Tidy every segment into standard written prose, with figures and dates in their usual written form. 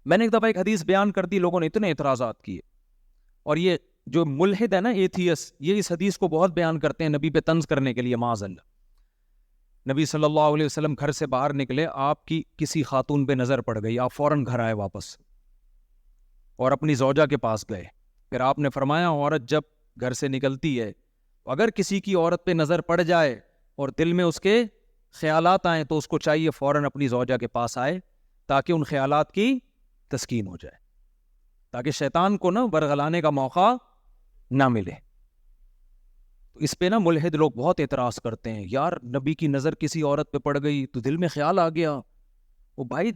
میں نے ایک دفعہ ایک حدیث بیان کر دی, لوگوں نے اتنے اعتراضات کیے, اور یہ جو ملحد ہے نا, ایتھیس, یہ اس حدیث کو بہت بیان کرتے ہیں نبی پہ طنز کرنے کے لیے. معاذ اللہ, نبی صلی اللہ علیہ وسلم گھر سے باہر نکلے, آپ کی کسی خاتون پہ نظر پڑ گئی, آپ فوراً گھر آئے واپس اور اپنی زوجہ کے پاس گئے. پھر آپ نے فرمایا عورت جب گھر سے نکلتی ہے, اگر کسی کی عورت پہ نظر پڑ جائے اور دل میں اس کے خیالات آئیں تو اس کو چاہیے فوراً اپنی زوجہ کے پاس آئے تاکہ ان خیالات کی تسکین ہو جائے, تاکہ شیطان کو نا برگلانے کا موقع نہ ملے. تو اس پہ نا ملحد لوگ بہت اعتراض کرتے ہیں, یار نبی کی نظر کسی عورت پہ پڑ گئی تو دل میں خیال آ گیا. وہ بھائی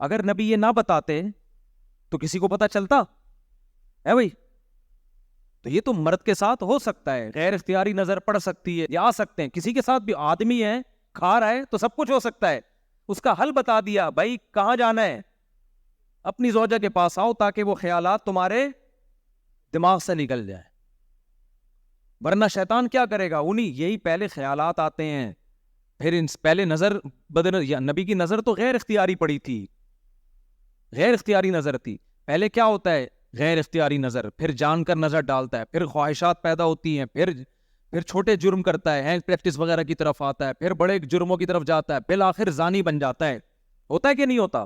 اگر نبی یہ نہ بتاتے تو کسی کو پتا چلتا ہے بھائی؟ تو یہ تو مرد کے ساتھ ہو سکتا ہے, غیر اختیاری نظر پڑ سکتی ہے, یا آ سکتے ہیں, کسی کے ساتھ بھی آدمی ہے, کھا رہا ہے, تو سب کچھ ہو سکتا ہے. اس کا حل بتا دیا, بھائی کہاں جانا ہے, اپنی زوجہ کے پاس آؤ تاکہ وہ خیالات تمہارے دماغ سے نکل جائیں. ورنہ شیطان کیا کرے گا, انہیں یہی پہلے خیالات آتے ہیں, پھر پہلے نظر بدل. یا نبی کی نظر تو غیر اختیاری پڑی تھی, غیر اختیاری نظر تھی. پہلے کیا ہوتا ہے غیر اختیاری نظر, پھر جان کر نظر ڈالتا ہے, پھر خواہشات پیدا ہوتی ہیں, پھر چھوٹے جرم کرتا ہے, ہینڈ پریکٹس وغیرہ کی طرف آتا ہے, پھر بڑے جرموں کی طرف جاتا ہے, بالآخر زانی بن جاتا ہے. ہوتا ہے کہ نہیں ہوتا؟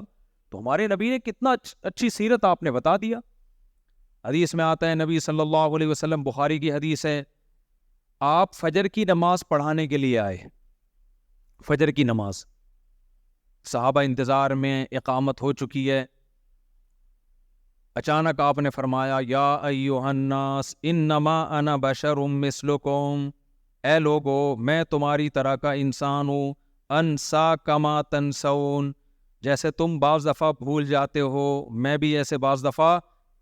تو ہمارے نبی نے کتنا اچھی سیرت آپ نے بتا دیا. حدیث میں آتا ہے, نبی صلی اللہ علیہ وسلم, بخاری کی حدیث ہے, آپ فجر کی نماز پڑھانے کے لیے آئے. فجر کی نماز, صحابہ انتظار میں, اقامت ہو چکی ہے. اچانک آپ نے فرمایا, یا ایھا الناس انما انا بشر مثلکم, اے لوگو میں تمہاری طرح کا انسان ہوں. انسا کما تنسون, جیسے تم بعض دفعہ بھول جاتے ہو میں بھی ایسے بعض دفعہ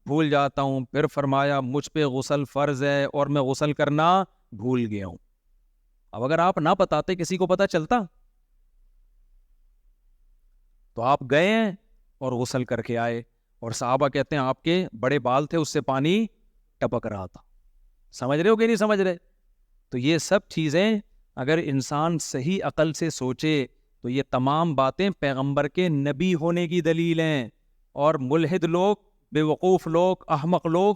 بھول جاتا ہوں. پھر فرمایا, مجھ پہ غسل فرض ہے اور میں غسل کرنا بھول گیا ہوں. اب اگر آپ نہ بتاتے کسی کو پتا چلتا؟ تو آپ گئے ہیں اور غسل کر کے آئے, اور صحابہ کہتے ہیں آپ کے بڑے بال تھے, اس سے پانی ٹپک رہا تھا. سمجھ رہے ہو کہ نہیں سمجھ رہے؟ تو یہ سب چیزیں اگر انسان صحیح عقل سے سوچے تو یہ تمام باتیں پیغمبر کے نبی ہونے کی دلیل ہیں. اور ملحد لوگ, بے وقوف لوگ, احمق لوگ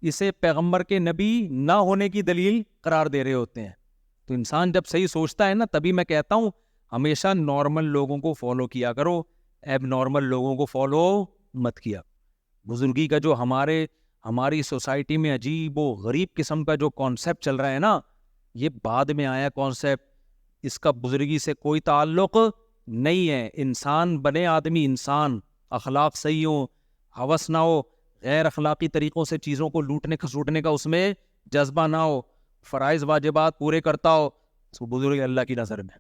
اسے پیغمبر کے نبی نہ ہونے کی دلیل قرار دے رہے ہوتے ہیں. تو انسان جب صحیح سوچتا ہے نا, تبھی میں کہتا ہوں ہمیشہ نارمل لوگوں کو فالو کیا کرو, ایب نارمل لوگوں کو فالو مت کیا. بزرگی کا جو ہماری سوسائٹی میں عجیب و غریب قسم کا جو کانسیپٹ چل رہا ہے نا, یہ بعد میں آیا کانسیپٹ, اس کا بزرگی سے کوئی تعلق نہیں ہے. انسان بنے, آدمی انسان, اخلاق صحیح ہو, ہوس نہ ہو, غیر اخلاقی طریقوں سے چیزوں کو لوٹنے کھسوٹنے کا اس میں جذبہ نہ ہو, فرائض واجبات پورے کرتا ہو, تو بزرگ اللہ کی نظر میں